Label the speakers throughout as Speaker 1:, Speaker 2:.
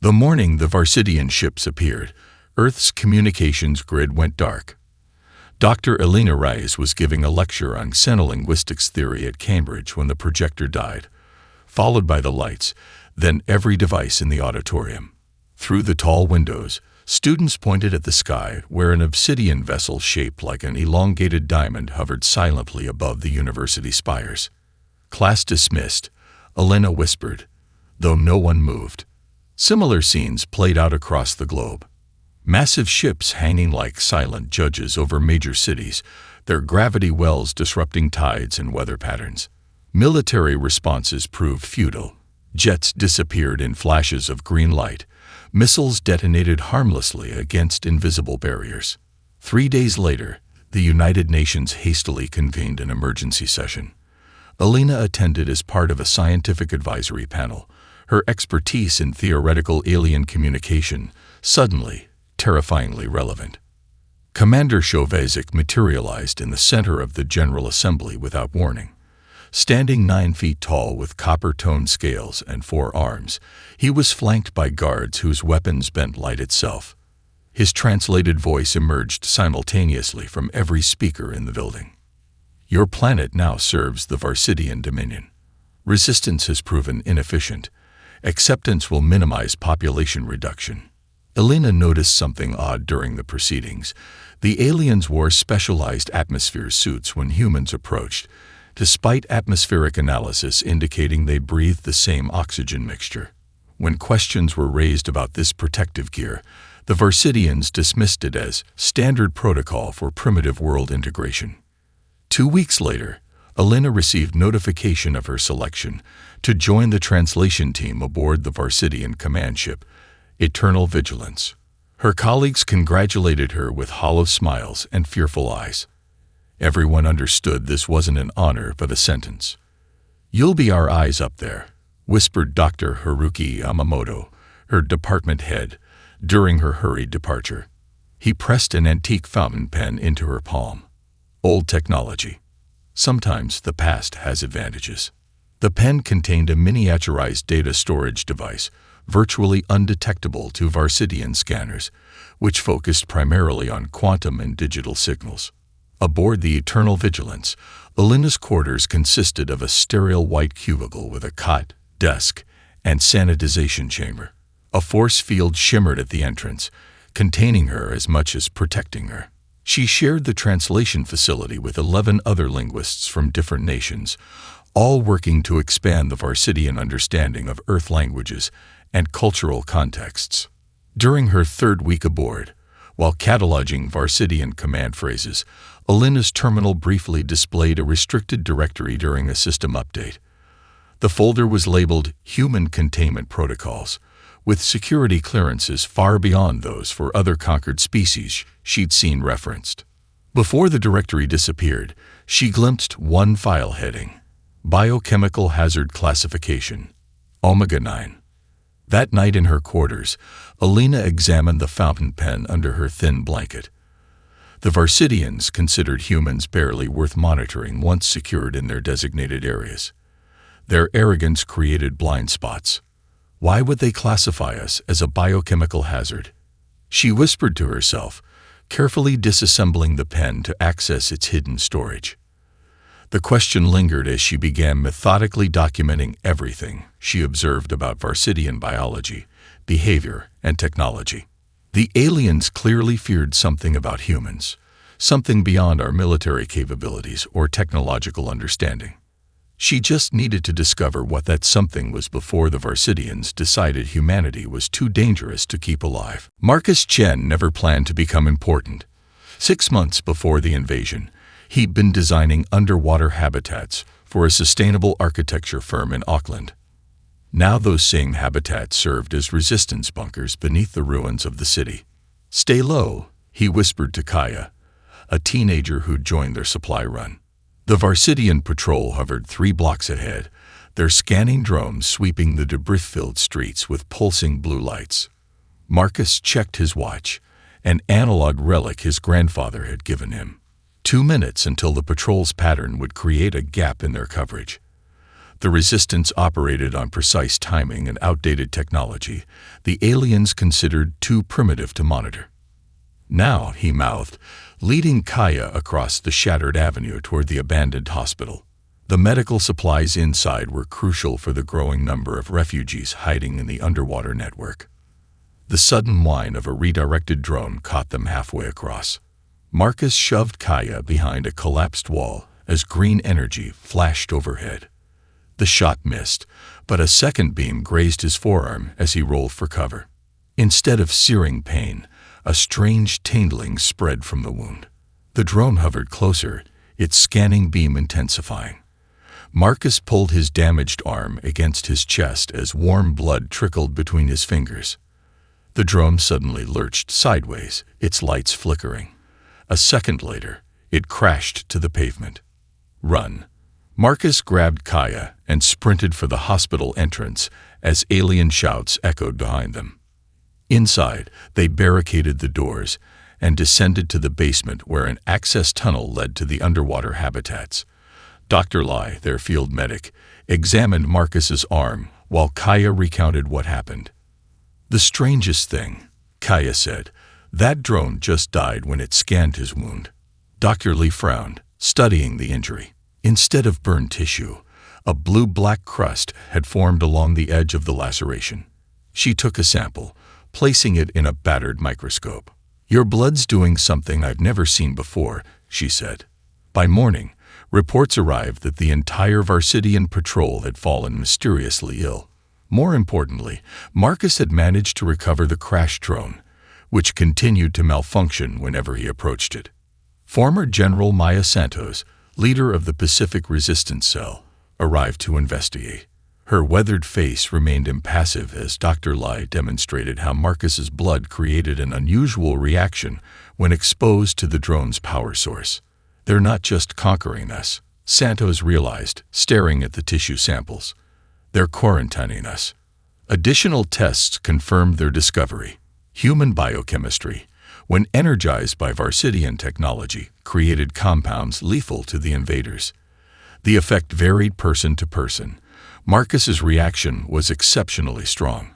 Speaker 1: The morning the Varsidian ships appeared, Earth's communications grid went dark. Dr. Elena Reyes was giving a lecture on xenolinguistics theory at Cambridge when the projector died, followed by the lights, then every device in the auditorium. Through the tall windows, students pointed at the sky where an obsidian vessel shaped like an elongated diamond hovered silently above the university spires. Class dismissed, Elena whispered, though no one moved. Similar scenes played out across the globe. Massive ships hanging like silent judges over major cities, their gravity wells disrupting tides and weather patterns. Military responses proved futile. Jets disappeared in flashes of green light. Missiles detonated harmlessly against invisible barriers. 3 days later, the United Nations hastily convened an emergency session. Elena attended as part of a scientific advisory panel, her expertise in theoretical alien communication suddenly, terrifyingly relevant. Commander Chauvezek materialized in the center of the General Assembly without warning. Standing 9 feet tall with copper-toned scales and 4 arms, he was flanked by guards whose weapons bent light itself. His translated voice emerged simultaneously from every speaker in the building. Your planet now serves the Varsidian Dominion. Resistance has proven inefficient. Acceptance will minimize population reduction. Elena noticed something odd during the proceedings. The aliens wore specialized atmosphere suits when humans approached, despite atmospheric analysis indicating they breathed the same oxygen mixture. When questions were raised about this protective gear, the Varsidians dismissed it as standard protocol for primitive world integration. 2 weeks later, Elena received notification of her selection to join the translation team aboard the Varsidian command ship, Eternal Vigilance. Her colleagues congratulated her with hollow smiles and fearful eyes. Everyone understood this wasn't an honor but a sentence. You'll be our eyes up there, whispered Dr. Haruki Yamamoto, her department head, during her hurried departure. He pressed an antique fountain pen into her palm. Old technology. Sometimes the past has advantages. The pen contained a miniaturized data storage device, virtually undetectable to Varsidian scanners, which focused primarily on quantum and digital signals. Aboard the Eternal Vigilance, Elena's quarters consisted of a sterile white cubicle with a cot, desk, and sanitization chamber. A force field shimmered at the entrance, containing her as much as protecting her. She shared the translation facility with 11 other linguists from different nations, all working to expand the Varsidian understanding of Earth languages and cultural contexts. During her 3rd week aboard, while cataloging Varsidian command phrases, Elena's terminal briefly displayed a restricted directory during a system update. The folder was labeled Human Containment Protocols, with security clearances far beyond those for other conquered species she'd seen referenced. Before the directory disappeared, she glimpsed one file heading: Biochemical Hazard Classification, Omega-9. That night in her quarters, Elena examined the fountain pen under her thin blanket. The Varsidians considered humans barely worth monitoring once secured in their designated areas. Their arrogance created blind spots. Why would they classify us as a biochemical hazard? She whispered to herself, carefully disassembling the pen to access its hidden storage. The question lingered as she began methodically documenting everything she observed about Varsidian biology, behavior, and technology. The aliens clearly feared something about humans, something beyond our military capabilities or technological understanding. She just needed to discover what that something was before the Varsidians decided humanity was too dangerous to keep alive. Marcus Chen never planned to become important. 6 months before the invasion, he'd been designing underwater habitats for a sustainable architecture firm in Auckland. Now those same habitats served as resistance bunkers beneath the ruins of the city. Stay low, he whispered to Kaya, a teenager who'd joined their supply run. The Varsidian patrol hovered 3 blocks ahead, their scanning drones sweeping the debris-filled streets with pulsing blue lights. Marcus checked his watch, an analog relic his grandfather had given him. 2 minutes until the patrol's pattern would create a gap in their coverage. The resistance operated on precise timing and outdated technology the aliens considered too primitive to monitor. "Now," he mouthed, leading Kaya across the shattered avenue toward the abandoned hospital. The medical supplies inside were crucial for the growing number of refugees hiding in the underwater network. The sudden whine of a redirected drone caught them halfway across. Marcus shoved Kaya behind a collapsed wall as green energy flashed overhead. The shot missed, but a second beam grazed his forearm as he rolled for cover. Instead of searing pain, a strange tingling spread from the wound. The drone hovered closer, its scanning beam intensifying. Marcus pulled his damaged arm against his chest as warm blood trickled between his fingers. The drone suddenly lurched sideways, its lights flickering. A second later, it crashed to the pavement. "Run!" Marcus grabbed Kaya and sprinted for the hospital entrance as alien shouts echoed behind them. Inside, they barricaded the doors and descended to the basement where an access tunnel led to the underwater habitats. Dr. Lai, their field medic, examined Marcus's arm while Kaya recounted what happened. "The strangest thing," Kaya said, "that drone just died when it scanned his wound." Dr. Lee frowned, studying the injury. Instead of burned tissue, a blue-black crust had formed along the edge of the laceration. She took a sample, placing it in a battered microscope. "Your blood's doing something I've never seen before," she said. By morning, reports arrived that the entire Varsidian patrol had fallen mysteriously ill. More importantly, Marcus had managed to recover the crash drone, which continued to malfunction whenever he approached it. Former General Maya Santos, leader of the Pacific Resistance Cell, arrived to investigate. Her weathered face remained impassive as Dr. Lai demonstrated how Marcus's blood created an unusual reaction when exposed to the drone's power source. "They're not just conquering us," Santos realized, staring at the tissue samples. "They're quarantining us." Additional tests confirmed their discovery. Human biochemistry, when energized by Varsidian technology, created compounds lethal to the invaders. The effect varied person to person. Marcus's reaction was exceptionally strong,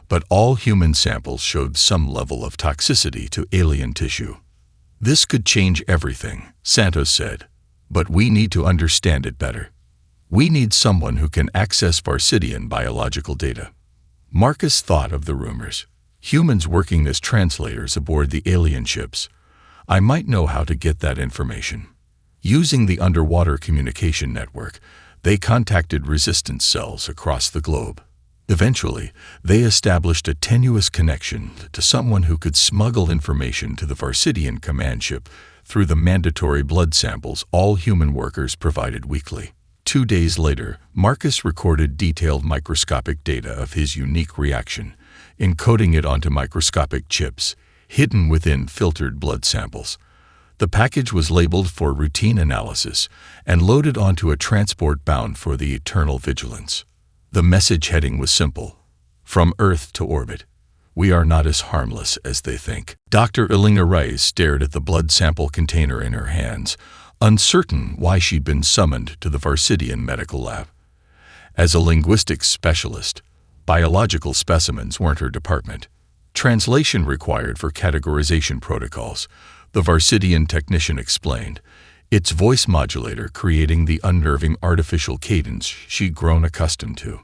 Speaker 1: but all human samples showed some level of toxicity to alien tissue. "This could change everything," Santos said, "but we need to understand it better. We need someone who can access Varsidian biological data." Marcus thought of the rumors. Humans working as translators aboard the alien ships. "I might know how to get that information." Using the underwater communication network, they contacted resistance cells across the globe. Eventually, they established a tenuous connection to someone who could smuggle information to the Varsidian command ship through the mandatory blood samples all human workers provided weekly. 2 days later, Marcus recorded detailed microscopic data of his unique reaction, encoding it onto microscopic chips, hidden within filtered blood samples. The package was labeled for routine analysis and loaded onto a transport bound for the Eternal Vigilance. The message heading was simple: "From Earth to orbit. We are not as harmless as they think." Dr. Elena Reyes stared at the blood sample container in her hands, uncertain why she'd been summoned to the Varsidian medical lab. As a linguistics specialist, biological specimens weren't her department. Translation required for categorization protocols, the Varsidian technician explained, its voice modulator creating the unnerving artificial cadence she'd grown accustomed to.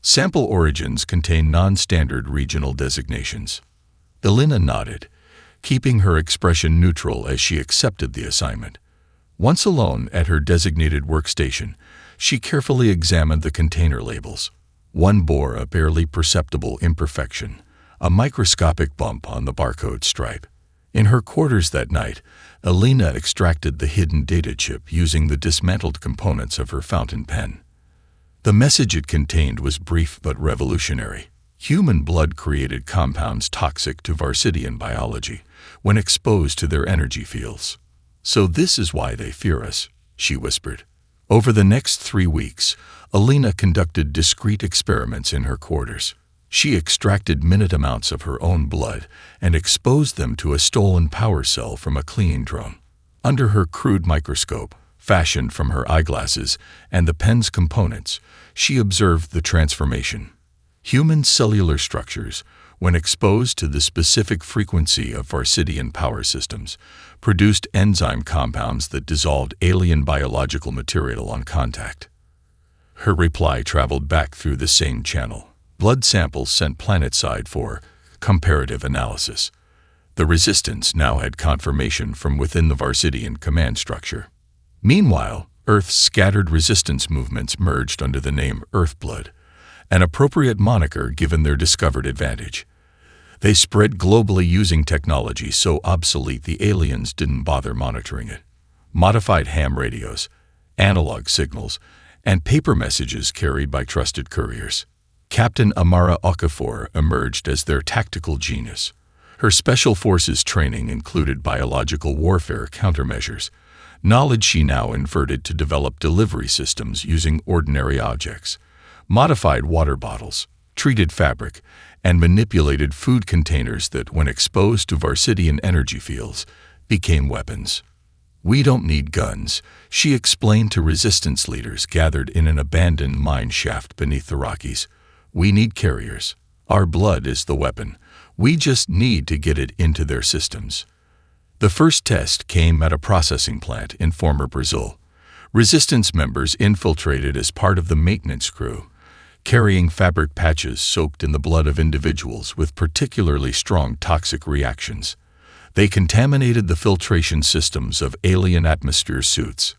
Speaker 1: Sample origins contain non-standard regional designations. Elena nodded, keeping her expression neutral as she accepted the assignment. Once alone at her designated workstation, she carefully examined the container labels. One bore a barely perceptible imperfection, a microscopic bump on the barcode stripe. In her quarters that night, Elena extracted the hidden data chip using the dismantled components of her fountain pen. The message it contained was brief but revolutionary. Human blood created compounds toxic to Varsidian biology when exposed to their energy fields. "So this is why they fear us," she whispered. Over the next 3 weeks, Elena conducted discreet experiments in her quarters. She extracted minute amounts of her own blood and exposed them to a stolen power cell from a cleaning drone. Under her crude microscope, Fashioned from her eyeglasses and the pen's components, she observed the transformation. Human cellular structures, when exposed to the specific frequency of Varsidian power systems, produced enzyme compounds that dissolved alien biological material on contact. Her reply traveled back through the same channel. Blood samples sent planetside for comparative analysis. The Resistance now had confirmation from within the Varsidian command structure. Meanwhile, Earth's scattered resistance movements merged under the name Earthblood, an appropriate moniker given their discovered advantage. They spread globally using technology so obsolete the aliens didn't bother monitoring it. Modified ham radios, analog signals, and paper messages carried by trusted couriers. Captain Amara Okafor emerged as their tactical genius. Her special forces training included biological warfare countermeasures, knowledge she now inverted to develop delivery systems using ordinary objects, modified water bottles, treated fabric, and manipulated food containers that, when exposed to Varsidian energy fields, became weapons. "We don't need guns," she explained to resistance leaders gathered in an abandoned mine shaft beneath the Rockies. "We need carriers. Our blood is the weapon. We just need to get it into their systems." The first test came at a processing plant in former Brazil. Resistance members infiltrated as part of the maintenance crew, carrying fabric patches soaked in the blood of individuals with particularly strong toxic reactions. They contaminated the filtration systems of alien atmosphere suits.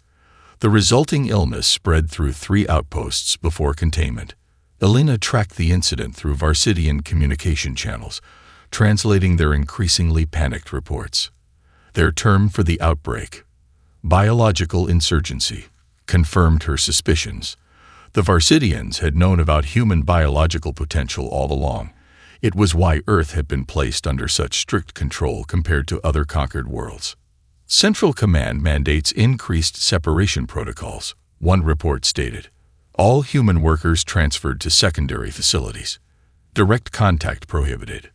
Speaker 1: The resulting illness spread through 3 outposts before containment. Elena tracked the incident through Varsidian communication channels, translating their increasingly panicked reports. Their term for the outbreak, biological insurgency, confirmed her suspicions. The Varsidians had known about human biological potential all along. It was why Earth had been placed under such strict control compared to other conquered worlds. Central Command mandates increased separation protocols, one report stated. All human workers transferred to secondary facilities. Direct contact prohibited.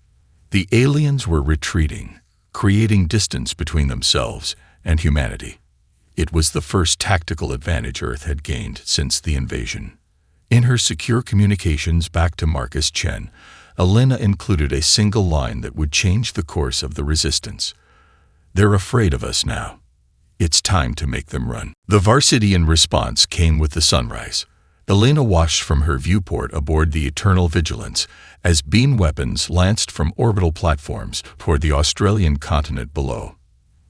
Speaker 1: The aliens were retreating, creating distance between themselves and humanity. It was the first tactical advantage Earth had gained since the invasion. In her secure communications back to Marcus Chen, Elena included a single line that would change the course of the resistance. "They're afraid of us now. It's time to make them run." The Varsidian response came with the sunrise. Elena watched from her viewport aboard the Eternal Vigilance as beam weapons lanced from orbital platforms toward the Australian continent below.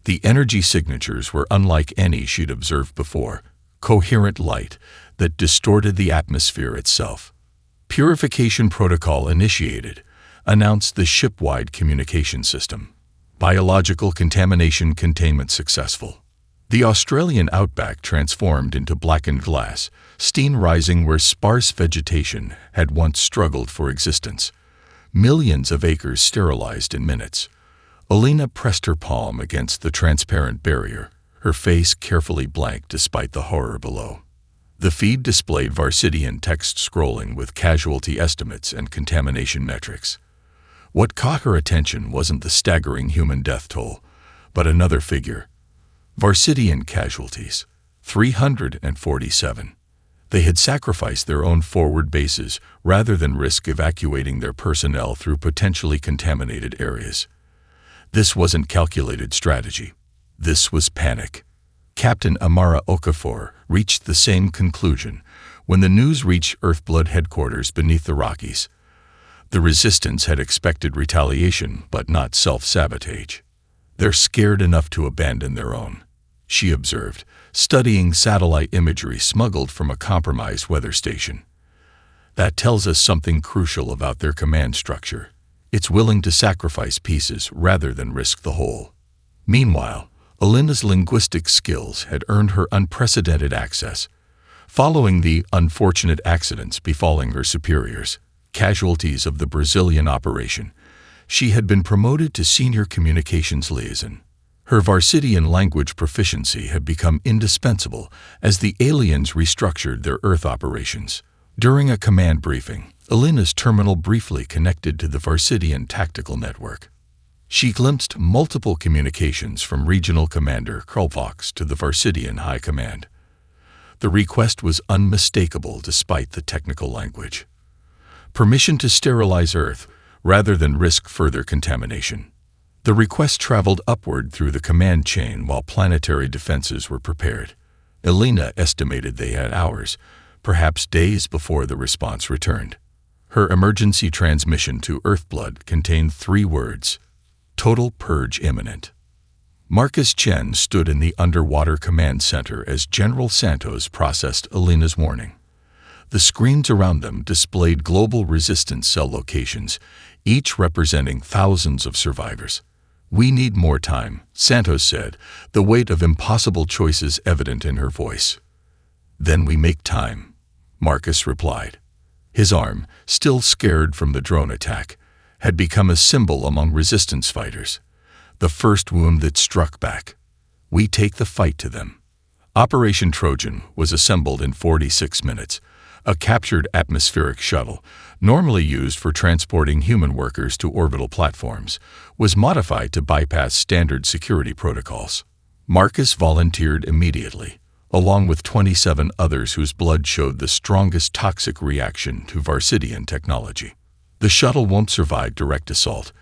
Speaker 1: The energy signatures were unlike any she'd observed before, coherent light that distorted the atmosphere itself. "Purification protocol initiated," announced the ship-wide communication system. "Biological contamination containment successful." The Australian outback transformed into blackened glass, steam rising where sparse vegetation had once struggled for existence. Millions of acres sterilized in minutes. Elena pressed her palm against the transparent barrier, her face carefully blank despite the horror below. The feed displayed Varsidian text scrolling with casualty estimates and contamination metrics. What caught her attention wasn't the staggering human death toll, but another figure. Varsidian casualties, 347. They had sacrificed their own forward bases rather than risk evacuating their personnel through potentially contaminated areas. This wasn't calculated strategy. This was panic. Captain Amara Okafor reached the same conclusion when the news reached Earthblood headquarters beneath the Rockies. The Resistance had expected retaliation, but not self-sabotage. "They're scared enough to abandon their own," she observed, studying satellite imagery smuggled from a compromised weather station. "That tells us something crucial about their command structure. It's willing to sacrifice pieces rather than risk the whole." Meanwhile, Elena's linguistic skills had earned her unprecedented access. Following the unfortunate accidents befalling her superiors, casualties of the Brazilian operation, she had been promoted to senior communications liaison. Her Varsidian language proficiency had become indispensable as the aliens restructured their Earth operations. During a command briefing, Elena's terminal briefly connected to the Varsidian tactical network. She glimpsed multiple communications from Regional Commander Krulvox to the Varsidian High Command. The request was unmistakable despite the technical language. Permission to sterilize Earth rather than risk further contamination. The request traveled upward through the command chain while planetary defenses were prepared. Elena estimated they had hours, perhaps days before the response returned. Her emergency transmission to Earthblood contained 3 words: total purge imminent. Marcus Chen stood in the underwater command center as General Santos processed Elena's warning. The screens around them displayed global resistance cell locations, each representing thousands of survivors. "We need more time," Santos said, the weight of impossible choices evident in her voice. "Then we make time," Marcus replied. His arm, still scared from the drone attack, had become a symbol among resistance fighters. The first wound that struck back. "We take the fight to them." Operation Trojan was assembled in 46 minutes. A captured atmospheric shuttle, normally used for transporting human workers to orbital platforms, was modified to bypass standard security protocols. Marcus volunteered immediately, along with 27 others whose blood showed the strongest toxic reaction to Varsidian technology. "The shuttle won't survive direct assault,"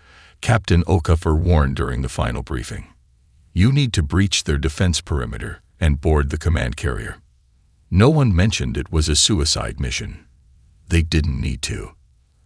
Speaker 1: Captain Okafor warned during the final briefing. "You need to breach their defense perimeter and board the command carrier." No one mentioned it was a suicide mission. They didn't need to.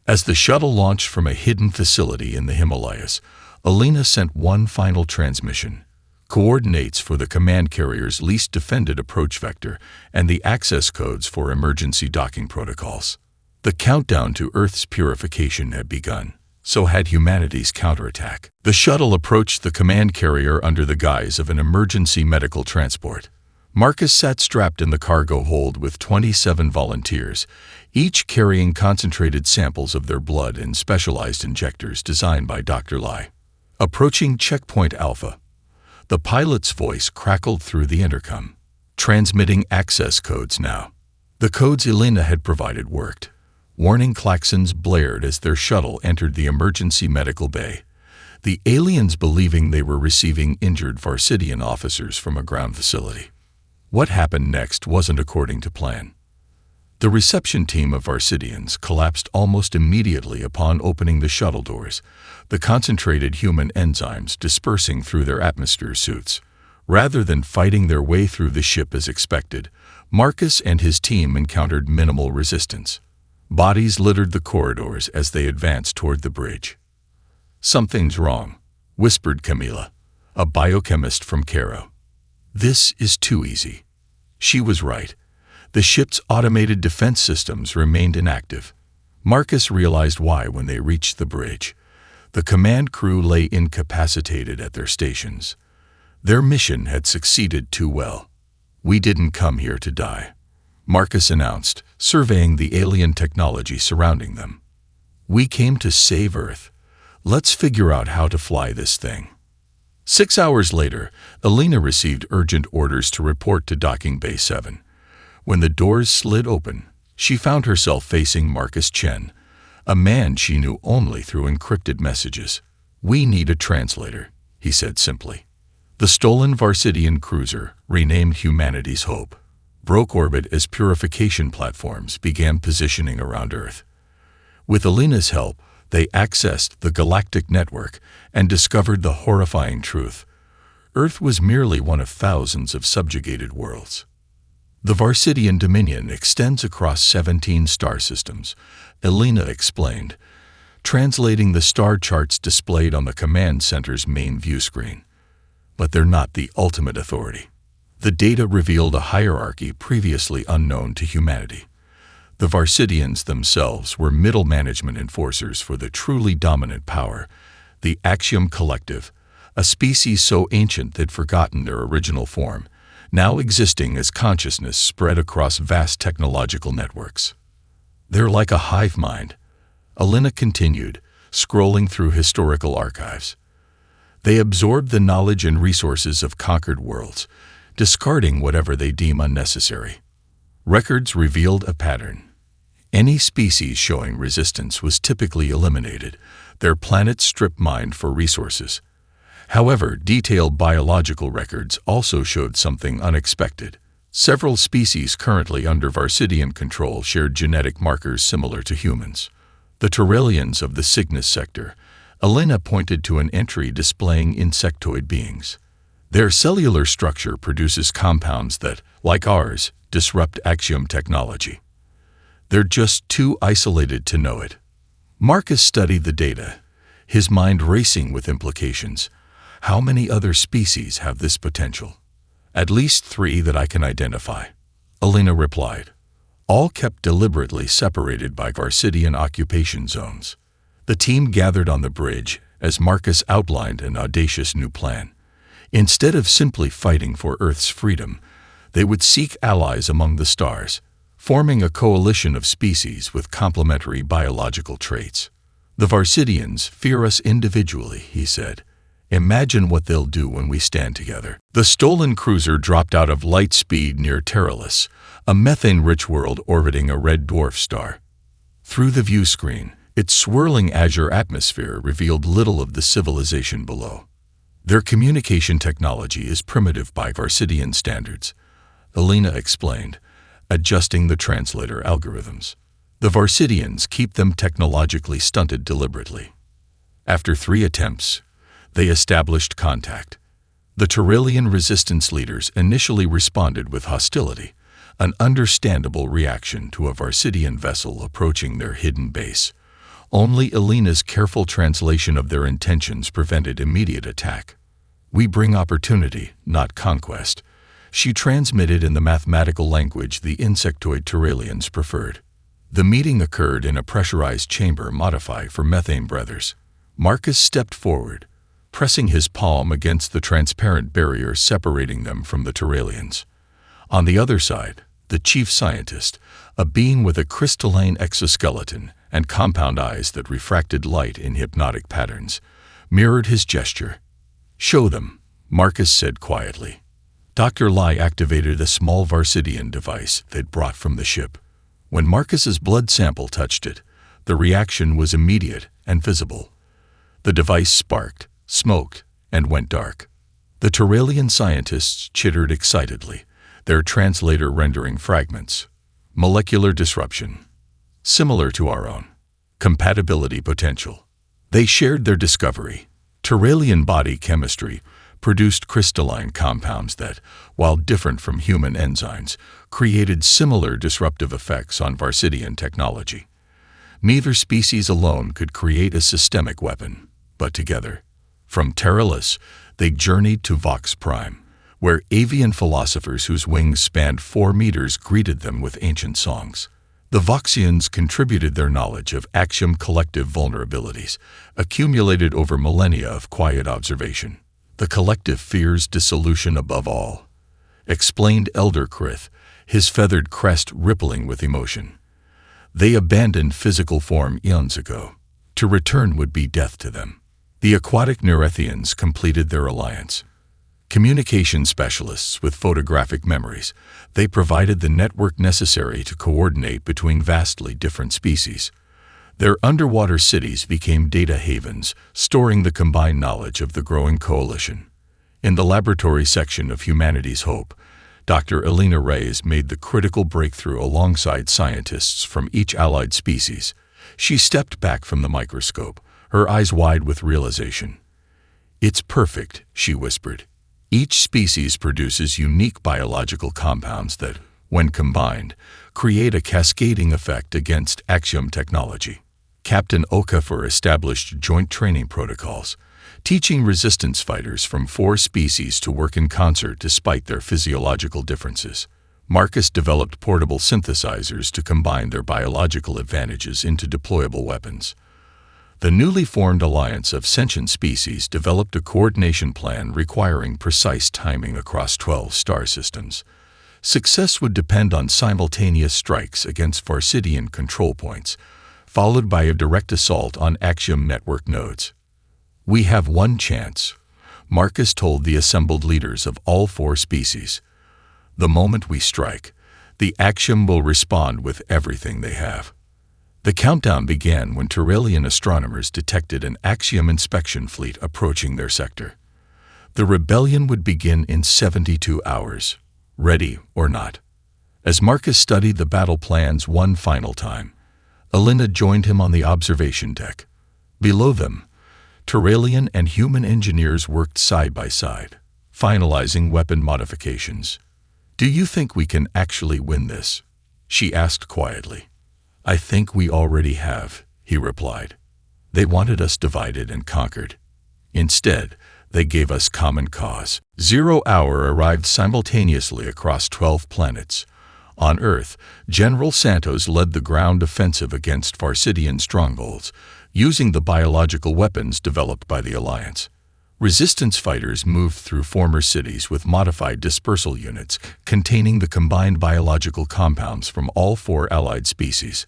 Speaker 1: As the shuttle launched from a hidden facility in the Himalayas, Elena sent one final transmission: coordinates for the command carrier's least defended approach vector and the access codes for emergency docking protocols. The countdown to Earth's purification had begun. So had humanity's counterattack. The shuttle approached the command carrier under the guise of an emergency medical transport. Marcus sat strapped in the cargo hold with 27 volunteers, each carrying concentrated samples of their blood in specialized injectors designed by Dr. Lai. Approaching Checkpoint Alpha, the pilot's voice crackled through the intercom. Transmitting access codes now. The codes Elena had provided worked. Warning klaxons blared as their shuttle entered the emergency medical bay, the aliens believing they were receiving injured Varsidian officers from a ground facility. What happened next wasn't according to plan. The reception team of Varsidians collapsed almost immediately upon opening the shuttle doors, the concentrated human enzymes dispersing through their atmosphere suits. Rather than fighting their way through the ship as expected, Marcus and his team encountered minimal resistance. Bodies littered the corridors as they advanced toward the bridge. "Something's wrong," whispered Camila, a biochemist from Cairo. "This is too easy." She was right. The ship's automated defense systems remained inactive. Marcus realized why when they reached the bridge. The command crew lay incapacitated at their stations. Their mission had succeeded too well. "We didn't come here to die," Marcus announced, surveying the alien technology surrounding them. "We came to save Earth. Let's figure out how to fly this thing." 6 hours later, Elena received urgent orders to report to Docking Bay 7. When the doors slid open, she found herself facing Marcus Chen, a man she knew only through encrypted messages. "We need a translator," he said simply. The stolen Varsidian cruiser, renamed Humanity's Hope, broke orbit as purification platforms began positioning around Earth. With Elena's help, they accessed the galactic network and discovered the horrifying truth. Earth was merely one of thousands of subjugated worlds. The Varsidian dominion extends across 17 star systems, Elena explained, translating the star charts displayed on the command center's main view screen. But they're not the ultimate authority. The data revealed a hierarchy previously unknown to humanity. The Varsidians themselves were middle management enforcers for the truly dominant power, the Axiom Collective, a species so ancient they'd forgotten their original form, now existing as consciousness spread across vast technological networks. "They're like a hive mind," Elena continued, scrolling through historical archives. "They absorb the knowledge and resources of conquered worlds, discarding whatever they deem unnecessary." Records revealed a pattern. Any species showing resistance was typically eliminated, their planet strip-mined for resources. However, detailed biological records also showed something unexpected. Several species currently under Varsidian control shared genetic markers similar to humans. The Turelians of the Cygnus sector, Elena pointed to an entry displaying insectoid beings. Their cellular structure produces compounds that, like ours, disrupt axiom technology. They're just too isolated to know it. Marcus studied the data, his mind racing with implications. How many other species have this potential? At least 3 that I can identify, Elena replied. All kept deliberately separated by Varsidian occupation zones. The team gathered on the bridge as Marcus outlined an audacious new plan. Instead of simply fighting for Earth's freedom, they would seek allies among the stars, forming a coalition of species with complementary biological traits. The Varsidians fear us individually, he said. Imagine what they'll do when we stand together. The stolen cruiser dropped out of light speed near Terralus, a methane-rich world orbiting a red dwarf star. Through the view screen, its swirling azure atmosphere revealed little of the civilization below. Their communication technology is primitive by Varsidian standards, Elena explained, adjusting the translator algorithms. The Varsidians keep them technologically stunted deliberately. After 3 attempts, they established contact. The Turelian resistance leaders initially responded with hostility, an understandable reaction to a Varsidian vessel approaching their hidden base. Only Elena's careful translation of their intentions prevented immediate attack. We bring opportunity, not conquest, she transmitted in the mathematical language the insectoid Turelians preferred. The meeting occurred in a pressurized chamber modified for methane breathers. Marcus stepped forward, pressing his palm against the transparent barrier separating them from the Turelians. On the other side, the chief scientist, a being with a crystalline exoskeleton and compound eyes that refracted light in hypnotic patterns, mirrored his gesture. "Show them," Marcus said quietly. Dr. Lai activated a small Varsidian device they'd brought from the ship. When Marcus's blood sample touched it, the reaction was immediate and visible. The device sparked, smoked, and went dark. The Turelian scientists chittered excitedly, their translator rendering fragments. Molecular disruption. Similar to our own. Compatibility potential. They shared their discovery. Turelian body chemistry produced crystalline compounds that, while different from human enzymes, created similar disruptive effects on Varsidian technology. Neither species alone could create a systemic weapon, but together. From Terralus, they journeyed to Vox Prime, where avian philosophers whose wings spanned 4 meters greeted them with ancient songs. The Voxians contributed their knowledge of axiom collective vulnerabilities, accumulated over millennia of quiet observation. The collective fears dissolution above all, explained Elder Krith, his feathered crest rippling with emotion. They abandoned physical form eons ago. To return would be death to them. The aquatic Nerethians completed their alliance. Communication specialists with photographic memories, they provided the network necessary to coordinate between vastly different species. Their underwater cities became data havens, storing the combined knowledge of the growing coalition. In the laboratory section of Humanity's Hope, Dr. Elena Reyes made the critical breakthrough alongside scientists from each allied species. She stepped back from the microscope, her eyes wide with realization. "It's perfect," she whispered. "Each species produces unique biological compounds that, when combined, create a cascading effect against axiom technology." Captain Okafor established joint training protocols, teaching resistance fighters from 4 species to work in concert despite their physiological differences. Marcus developed portable synthesizers to combine their biological advantages into deployable weapons. The newly formed alliance of sentient species developed a coordination plan requiring precise timing across 12 star systems. Success would depend on simultaneous strikes against Varsidian control points, followed by a direct assault on axiom network nodes. "We have one chance," Marcus told the assembled leaders of all 4 species. "The moment we strike, the axiom will respond with everything they have." The countdown began when Turalian astronomers detected an Axiom inspection fleet approaching their sector. The rebellion would begin in 72 hours, ready or not. As Marcus studied the battle plans one final time, Elena joined him on the observation deck. Below them, Turalian and human engineers worked side by side, finalizing weapon modifications. "Do you think we can actually win this?" she asked quietly. "I think we already have," he replied. "They wanted us divided and conquered. Instead, they gave us common cause." 0 hour arrived simultaneously across 12 planets. On Earth, General Santos led the ground offensive against Varsidian strongholds, using the biological weapons developed by the Alliance. Resistance fighters moved through former cities with modified dispersal units containing the combined biological compounds from all 4 allied species.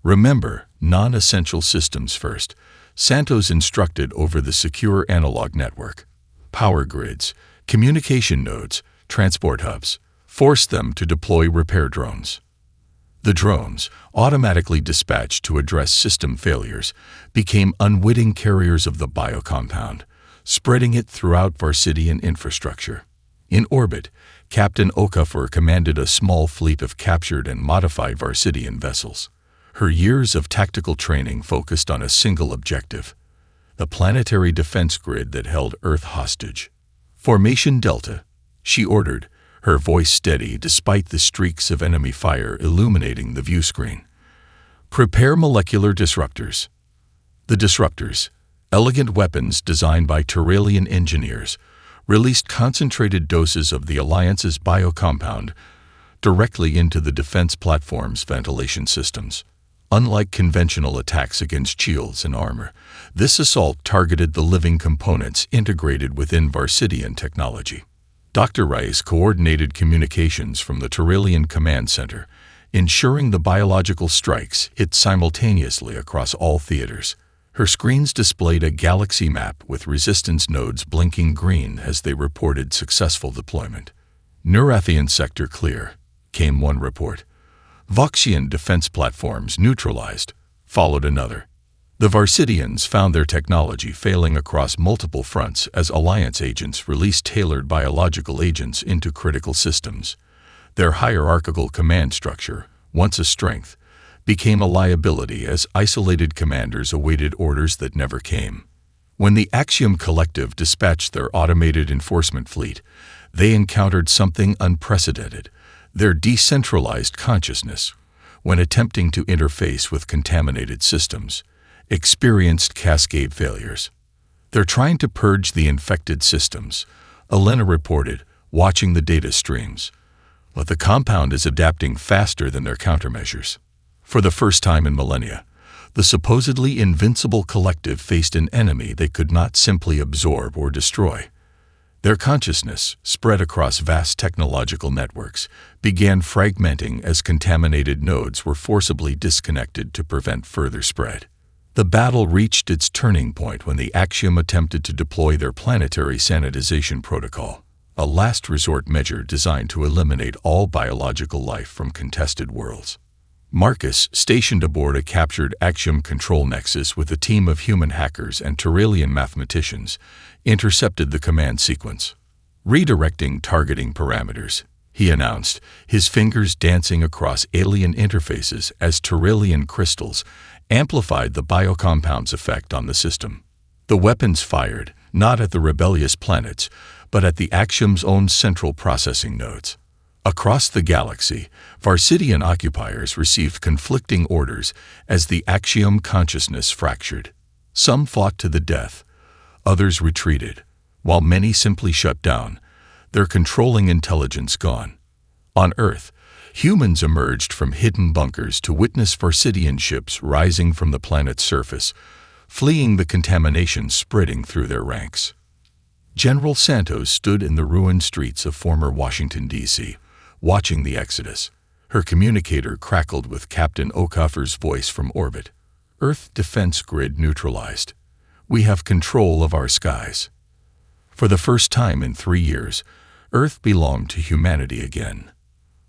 Speaker 1: "Remember, non-essential systems first," Santos instructed over the secure analog network. "Power grids, communication nodes, transport hubs. Force them to deploy repair drones." The drones, automatically dispatched to address system failures, became unwitting carriers of the biocompound, spreading it throughout Varsidian infrastructure. In orbit, Captain Okafor commanded a small fleet of captured and modified Varsidian vessels. Her years of tactical training focused on a single objective: the planetary defense grid that held Earth hostage. "Formation Delta," she ordered, her voice steady despite the streaks of enemy fire illuminating the view screen. "Prepare molecular disruptors." The disruptors, elegant weapons designed by Turalian engineers, released concentrated doses of the Alliance's biocompound directly into the defense platform's ventilation systems. Unlike conventional attacks against shields and armor, this assault targeted the living components integrated within Varsidian technology. Dr. Rice coordinated communications from the Turalian command center, ensuring the biological strikes hit simultaneously across all theaters. Her screens displayed a galaxy map with resistance nodes blinking green as they reported successful deployment. "Neurathian sector clear," came one report. "Voxian defense platforms neutralized," followed another. The Varsidians found their technology failing across multiple fronts as Alliance agents released tailored biological agents into critical systems. Their hierarchical command structure, once a strength, became a liability as isolated commanders awaited orders that never came. When the Axiom Collective dispatched their automated enforcement fleet, they encountered something unprecedented: their decentralized consciousness, when attempting to interface with contaminated systems, experienced cascade failures. "They're trying to purge the infected systems," Elena reported, watching the data streams. "But the compound is adapting faster than their countermeasures." For the first time in millennia, the supposedly invincible collective faced an enemy they could not simply absorb or destroy. Their consciousness, spread across vast technological networks, began fragmenting as contaminated nodes were forcibly disconnected to prevent further spread. The battle reached its turning point when the Axiom attempted to deploy their planetary sanitization protocol, a last resort measure designed to eliminate all biological life from contested worlds. Marcus, stationed aboard a captured Axiom control nexus with a team of human hackers and Turalian mathematicians, intercepted the command sequence. "Redirecting targeting parameters," he announced, his fingers dancing across alien interfaces as Turalian crystals amplified the biocompound's effect on the system. The weapons fired, not at the rebellious planets, but at the Axiom's own central processing nodes. Across the galaxy, Varsidian occupiers received conflicting orders as the Axiom consciousness fractured. Some fought to the death, others retreated, while many simply shut down, their controlling intelligence gone. On Earth, humans emerged from hidden bunkers to witness Varsidian ships rising from the planet's surface, fleeing the contamination spreading through their ranks. General Santos stood in the ruined streets of former Washington, D.C., watching the exodus. Her communicator crackled with Captain Okafor's voice from orbit. "Earth defense grid neutralized. We have control of our skies." For the first time in 3 years, Earth belonged to humanity again.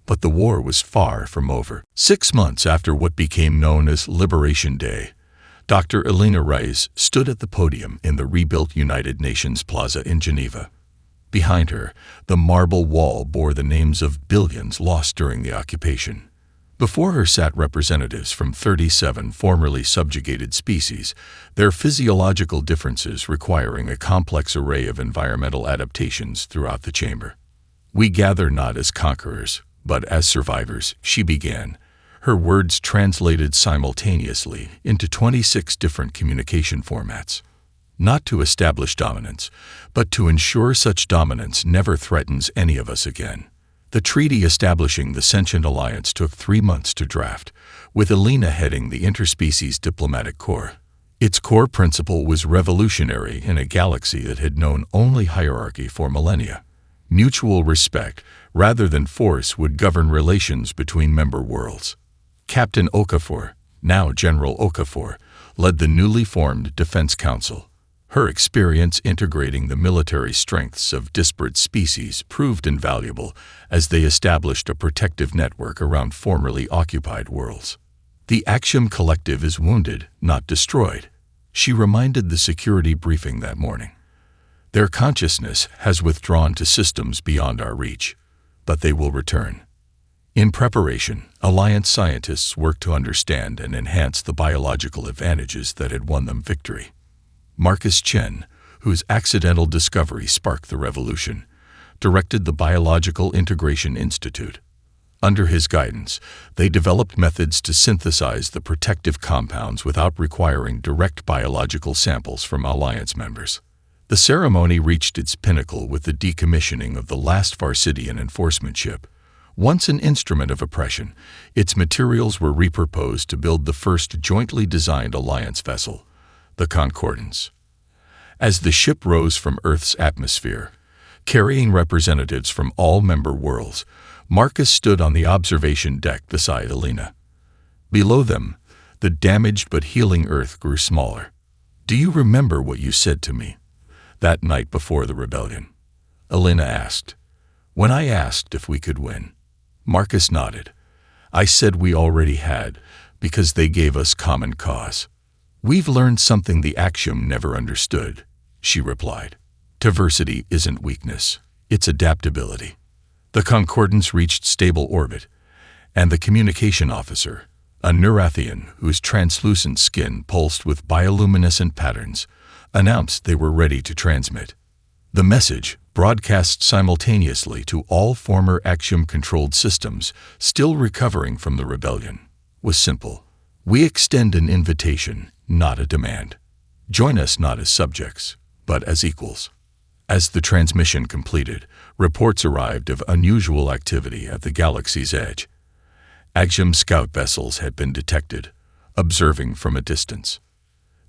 Speaker 1: But the war was far from over. 6 months after what became known as Liberation Day, Dr. Elena Rice stood at the podium in the rebuilt United Nations Plaza in Geneva. Behind her, the marble wall bore the names of billions lost during the occupation. Before her sat representatives from 37 formerly subjugated species, their physiological differences requiring a complex array of environmental adaptations throughout the chamber. "We gather not as conquerors, but as survivors," she began, her words translated simultaneously into 26 different communication formats. "Not to establish dominance, but to ensure such dominance never threatens any of us again." The treaty establishing the Sentient Alliance took 3 months to draft, with Elena heading the Interspecies Diplomatic Corps. Its core principle was revolutionary in a galaxy that had known only hierarchy for millennia. Mutual respect, rather than force, would govern relations between member worlds. Captain Okafor, now General Okafor, led the newly formed Defense Council. Her experience integrating the military strengths of disparate species proved invaluable as they established a protective network around formerly occupied worlds. "The Axiom Collective is wounded, not destroyed," she reminded the security briefing that morning. "Their consciousness has withdrawn to systems beyond our reach, but they will return." In preparation, Alliance scientists worked to understand and enhance the biological advantages that had won them victory. Marcus Chen, whose accidental discovery sparked the revolution, directed the Biological Integration Institute. Under his guidance, they developed methods to synthesize the protective compounds without requiring direct biological samples from Alliance members. The ceremony reached its pinnacle with the decommissioning of the last Farsidian enforcement ship. Once an instrument of oppression, its materials were repurposed to build the first jointly designed Alliance vessel, the Concordance. As the ship rose from Earth's atmosphere, carrying representatives from all member worlds, Marcus stood on the observation deck beside Elena. Below them, the damaged but healing Earth grew smaller. "Do you remember what you said to me that night before the rebellion?" Elena asked. "When I asked if we could win." Marcus nodded. "I said we already had, because they gave us common cause." "We've learned something the Axiom never understood," she replied. "Diversity isn't weakness, it's adaptability." The Concordance reached stable orbit, and the communication officer, a Neurathian whose translucent skin pulsed with bioluminescent patterns, announced they were ready to transmit. The message, broadcast simultaneously to all former Axiom-controlled systems still recovering from the rebellion, was simple. "We extend an invitation, not a demand. Join us not as subjects, but as equals." As the transmission completed, reports arrived of unusual activity at the galaxy's edge. Axiom scout vessels had been detected, observing from a distance.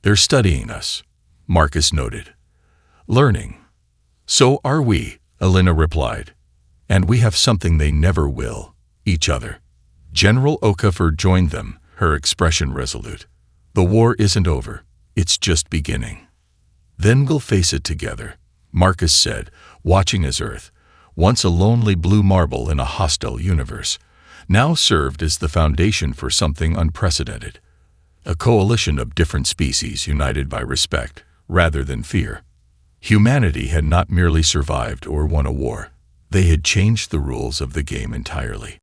Speaker 1: "They're studying us," Marcus noted. "Learning." "So are we," Elena replied. "And we have something they never will, each other." General Okafor joined them, her expression resolute. "The war isn't over, it's just beginning." "Then we'll face it together," Marcus said, watching as Earth, once a lonely blue marble in a hostile universe, now served as the foundation for something unprecedented. A coalition of different species united by respect, rather than fear. Humanity had not merely survived or won a war. They had changed the rules of the game entirely.